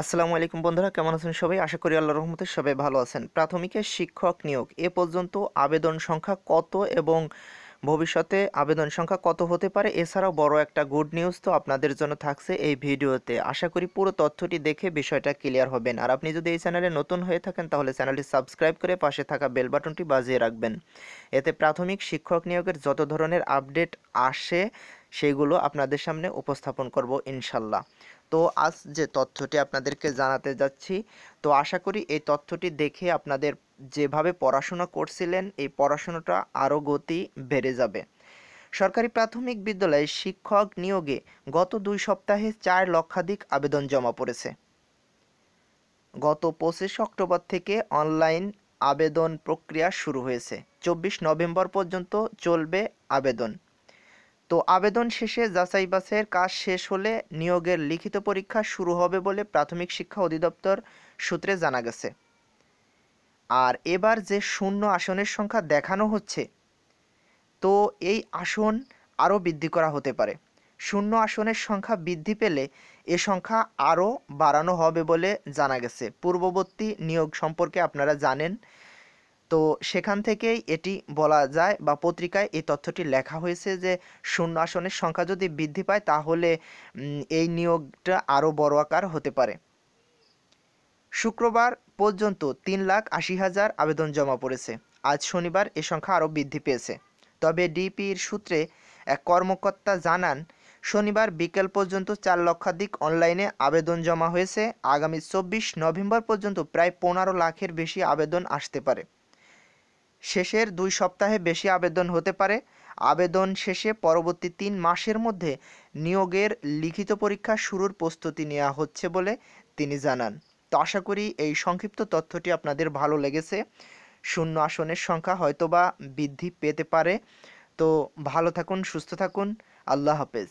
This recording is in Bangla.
আসসালামু আলাইকুম বন্ধুরা, কেমন আছেন সবাই? আশা করি আল্লাহর রহমতে সবাই ভালো আছেন। প্রাথমিকের শিক্ষক নিয়োগ এ পর্যন্ত আবেদন সংখ্যা কত এবং ভবিষ্যতে আবেদন সংখ্যা কত হতে পারে, এছাড়াও বড় একটা গুড নিউজ তো আপনাদের জন্য থাকছে এই ভিডিওতে। আশা করি পুরো তথ্যটি দেখে বিষয়টা ক্লিয়ার হবেন। আর আপনি যদি এই চ্যানেলে নতুন হয়ে থাকেন তাহলে চ্যানেলটি সাবস্ক্রাইব করে পাশে থাকা বেল বাটনটি বাজিয়ে রাখবেন। এতে প্রাথমিক শিক্ষক নিয়োগের যত ধরনের আপডেট আসে সেগুলো আপনাদের সামনে উপস্থাপন করব ইনশাল্লাহ। তো আজ যে তথ্যটি আপনাদেরকে জানাতে যাচ্ছি, তো আশা করি এই তথ্যটি দেখে আপনাদের যেভাবে পড়াশোনা করছিলেন এই পড়াশোনাটা আরও গতি বেড়ে যাবে। সরকারি প্রাথমিক বিদ্যালয়ে শিক্ষক নিয়োগে গত 2 সপ্তাহে 4 লক্ষাধিক আবেদন জমা পড়েছে। গত 25 অক্টোবর থেকে অনলাইন আবেদন প্রক্রিয়া শুরু হয়েছে। 24 নভেম্বর পর্যন্ত চলবে আবেদন। তো আবেদন শেষে যাচাই বাছাইয়ের কাজ শেষ হলে নিয়োগের লিখিত পরীক্ষা শুরু হবে বলে প্রাথমিক শিক্ষা অধিদপ্তর সূত্রে জানা গেছে। আর এবার যে শূন্য আসনের সংখ্যা দেখানো হচ্ছে, তো এই আসন আরও বৃদ্ধি করা হতে পারে। শূন্য আসনের সংখ্যা বৃদ্ধি পেলে এ সংখ্যা আরও বাড়ানো হবে বলে জানা গেছে। পূর্ববর্তী নিয়োগ সম্পর্কে আপনারা জানেন, তো সেখান থেকেই এটি বলা যায় বা পত্রিকায় এই তথ্যটি লেখা হয়েছে যে শূন্য আসনের সংখ্যা যদি বৃদ্ধি পায় তাহলে এই নিয়োগটা আরও বড় আকার হতে পারে। শুক্রবার পর্যন্ত 3,80,000 আবেদন জমা পড়েছে। আজ শনিবার এ সংখ্যা আরও বৃদ্ধি পেয়েছে। তবে ডিপির সূত্রে এক কর্মকর্তা জানান, শনিবার বিকেল পর্যন্ত 4 লক্ষাধিক অনলাইনে আবেদন জমা হয়েছে। আগামী 24 নভেম্বর পর্যন্ত প্রায় 15 লাখের বেশি আবেদন আসতে পারে। শেষের 2 সপ্তাহে বেশি আবেদন হতে পারে। আবেদন শেষে পরবর্তী 3 মাসের মধ্যে নিয়োগের লিখিত পরীক্ষা শুরুর প্রস্তুতি নেওয়া হচ্ছে বলে তিনি জানান। তো আশা করি এই সংক্ষিপ্ত তথ্যটি আপনাদের ভালো লেগেছে। শূন্য আসনের সংখ্যা হয়তোবা বৃদ্ধি পেতে পারে। তো ভালো থাকুন, সুস্থ থাকুন। আল্লাহ হাফেজ।